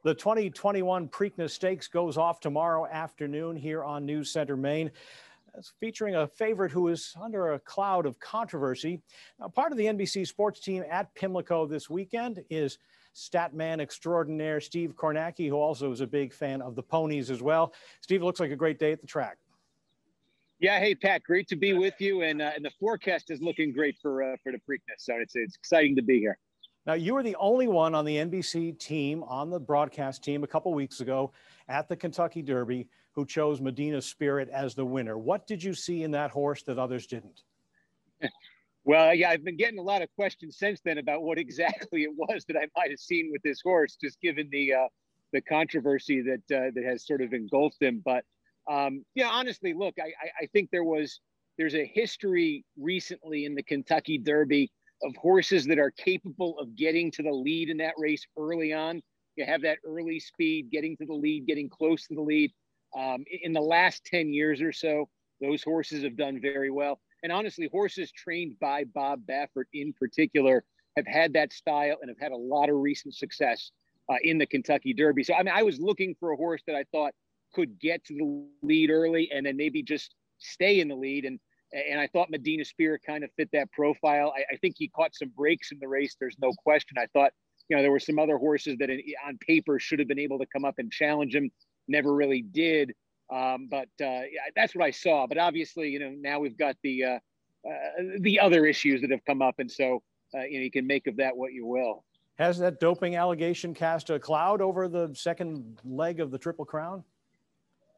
The 2021 Preakness Stakes goes off tomorrow afternoon here on News Center, Maine. It's featuring a favorite who is under a cloud of controversy. Now, part of the NBC sports team at Pimlico this weekend is statman extraordinaire Steve Kornacki, who also is a big fan of the ponies as well. Steve, it looks like a great day at the track. Yeah, hey, Pat, great to be with you. And the forecast is looking great for the Preakness, so it's exciting to be here. Now, you were the only one on the NBC team, on the broadcast team a couple weeks ago at the Kentucky Derby who chose Medina Spirit as the winner. What did you see in that horse that others didn't? Well, yeah, I've been getting a lot of questions since then about what exactly it was that I might have seen with this horse, just given the controversy that has sort of engulfed him. But yeah, honestly, look, I think there's a history recently in the Kentucky Derby of horses that are capable of getting to the lead in that race early on. You have that early speed, getting to the lead, getting close to the lead. In the last 10 years or so, those horses have done very well. And honestly, horses trained by Bob Baffert in particular have had that style and have had a lot of recent success in the Kentucky Derby. So, I mean, I was looking for a horse that I thought could get to the lead early and then maybe just stay in the lead. And I thought Medina Spirit kind of fit that profile. I think he caught some breaks in the race. There's no question. I thought, there were some other horses that on paper should have been able to come up and challenge him. Never really did. But yeah, that's what I saw. But obviously, now we've got the other issues that have come up. And so, you can make of that what you will. Has that doping allegation cast a cloud over the second leg of the Triple Crown?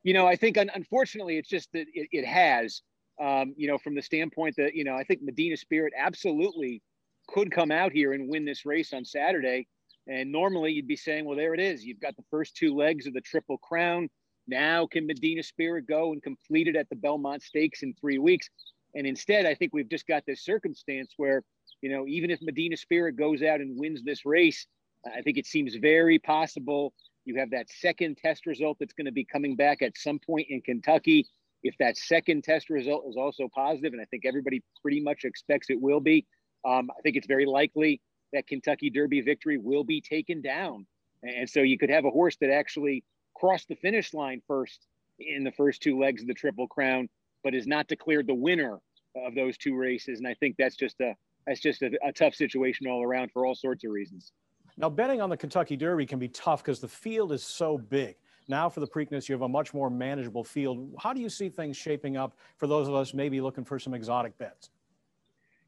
I think unfortunately, it's just that it has. From the standpoint that, I think Medina Spirit absolutely could come out here and win this race on Saturday. And normally you'd be saying, well, there it is. You've got the first two legs of the Triple Crown. Now can Medina Spirit go and complete it at the Belmont Stakes in 3 weeks? And instead, I think we've just got this circumstance where, even if Medina Spirit goes out and wins this race, I think it seems very possible you have that second test result that's going to be coming back at some point in Kentucky. If that second test result is also positive, and I think everybody pretty much expects it will be, I think it's very likely that Kentucky Derby victory will be taken down. And so you could have a horse that actually crossed the finish line first in the first two legs of the Triple Crown, but is not declared the winner of those two races. And I think that's just a tough situation all around for all sorts of reasons. Now, betting on the Kentucky Derby can be tough because the field is so big. Now for the Preakness, you have a much more manageable field. How do you see things shaping up for those of us maybe looking for some exotic bets?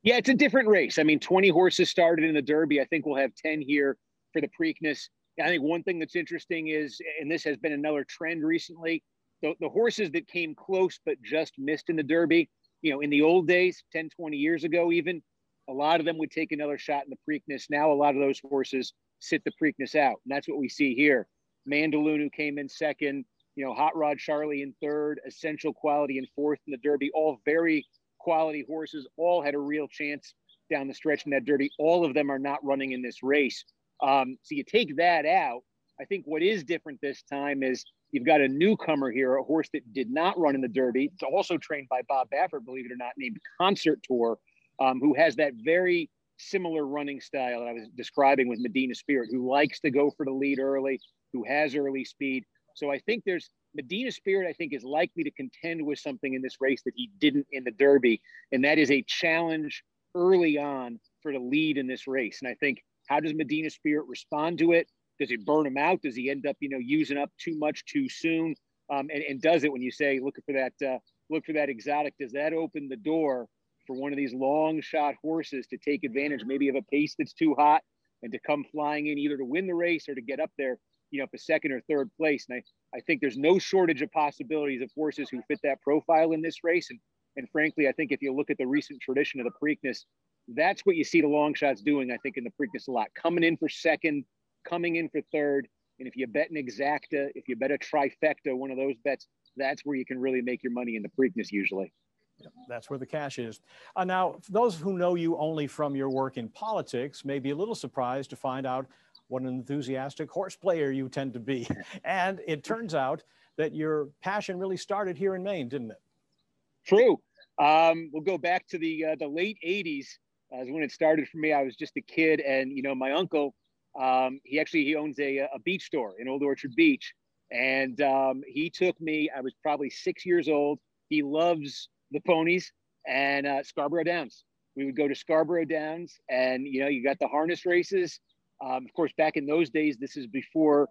Yeah, it's a different race. I mean, 20 horses started in the Derby. I think we'll have 10 here for the Preakness. I think one thing that's interesting is, and this has been another trend recently, the horses that came close but just missed in the Derby, in the old days, 10, 20 years ago even, a lot of them would take another shot in the Preakness. Now a lot of those horses sit the Preakness out, and that's what we see here. Mandaloon, who came in second, Hot Rod Charlie in third, Essential Quality in fourth in the Derby, all very quality horses, all had a real chance down the stretch in that Derby. All of them are not running in this race. So you take that out. I think what is different this time is you've got a newcomer here, a horse that did not run in the Derby. It's also trained by Bob Baffert, believe it or not, named Concert Tour, who has that very similar running style that I was describing with Medina Spirit, who likes to go for the lead early, who has early speed. So I think Medina Spirit, I think, is likely to contend with something in this race that he didn't in the Derby. And that is a challenge early on for the lead in this race. And I think, how does Medina Spirit respond to it? Does it burn him out? Does he end up, using up too much too soon? And does it, when you say, look for that exotic, does that open the door for one of these long shot horses to take advantage maybe of a pace that's too hot and to come flying in either to win the race or to get up there, for second or third place? And I think there's no shortage of possibilities of horses who fit that profile in this race. And frankly, I think if you look at the recent tradition of the Preakness, that's what you see the long shots doing, I think, in the Preakness a lot. Coming in for second, coming in for third. And if you bet an exacta, if you bet a trifecta, one of those bets, that's where you can really make your money in the Preakness usually. Yep, that's where the cash is. Now, for those who know you only from your work in politics may be a little surprised to find out what an enthusiastic horse player you tend to be. And it turns out that your passion really started here in Maine, didn't it? True. We'll go back to the late 80s. When it started for me, I was just a kid. And, my uncle He owns a beach store in Old Orchard Beach. And he took me, I was probably 6 years old. He loves the ponies and Scarborough Downs. We would go to Scarborough Downs and, you got the harness races. Of course, back in those days, this is before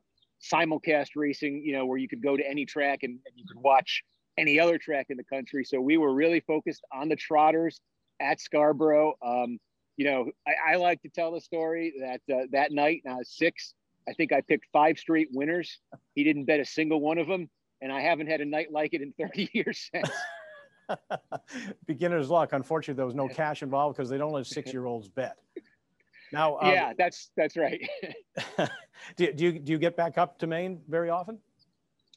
simulcast racing, where you could go to any track and you could watch any other track in the country. So we were really focused on the trotters at Scarborough. I like to tell the story that that night, and I was 6, I think I picked 5 straight winners. He didn't bet a single one of them. And I haven't had a night like it in 30 years since. Beginner's luck. Unfortunately, there was no cash involved because they don't let 6-year-olds bet. Now, yeah, that's right. do you get back up to Maine very often?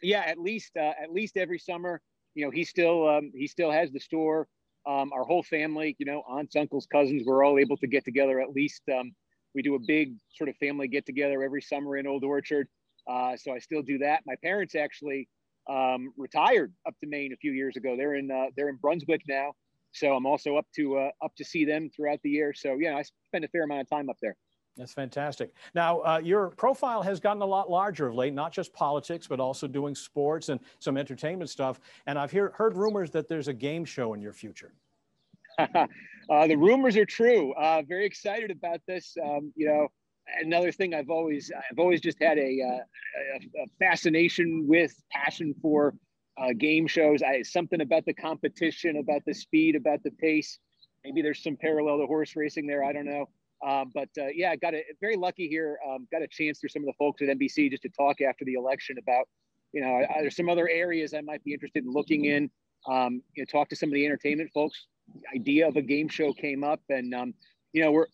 Yeah, at least every summer. He still has the store. Our whole family, aunts, uncles, cousins, we're all able to get together. At least we do a big sort of family get together every summer in Old Orchard. So I still do that. My parents actually retired up to Maine a few years ago. They're in Brunswick now. So I'm also up to see them throughout the year. So yeah, I spend a fair amount of time up there. That's fantastic. Now, your profile has gotten a lot larger of late, not just politics, but also doing sports and some entertainment stuff. And I've heard rumors that there's a game show in your future. The rumors are true. Very excited about this. Another thing I've always just had a fascination with, passion for game shows. Something about the competition, about the speed, about the pace. Maybe there's some parallel to horse racing there. I don't know. Yeah, very lucky here. Got a chance through some of the folks at NBC just to talk after the election about, there's some other areas I might be interested in looking in. Talk to some of the entertainment folks. The idea of a game show came up, and we're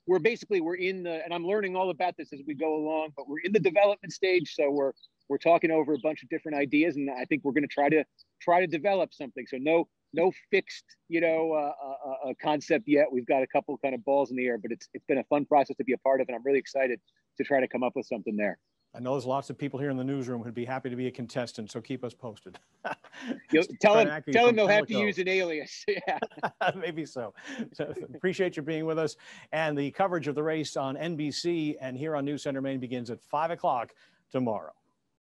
in the, and I'm learning all about this as we go along, but we're in the development stage. So we're talking over a bunch of different ideas, and I think we're going to try to develop something. So no fixed, a concept yet. We've got a couple kind of balls in the air, but it's been a fun process to be a part of, and I'm really excited to try to come up with something there. I know there's lots of people here in the newsroom who'd be happy to be a contestant, so keep us posted. Tell them they'll have to use an alias. Yeah. Maybe so. Appreciate you being with us. And the coverage of the race on NBC and here on News Center Maine begins at 5 o'clock tomorrow.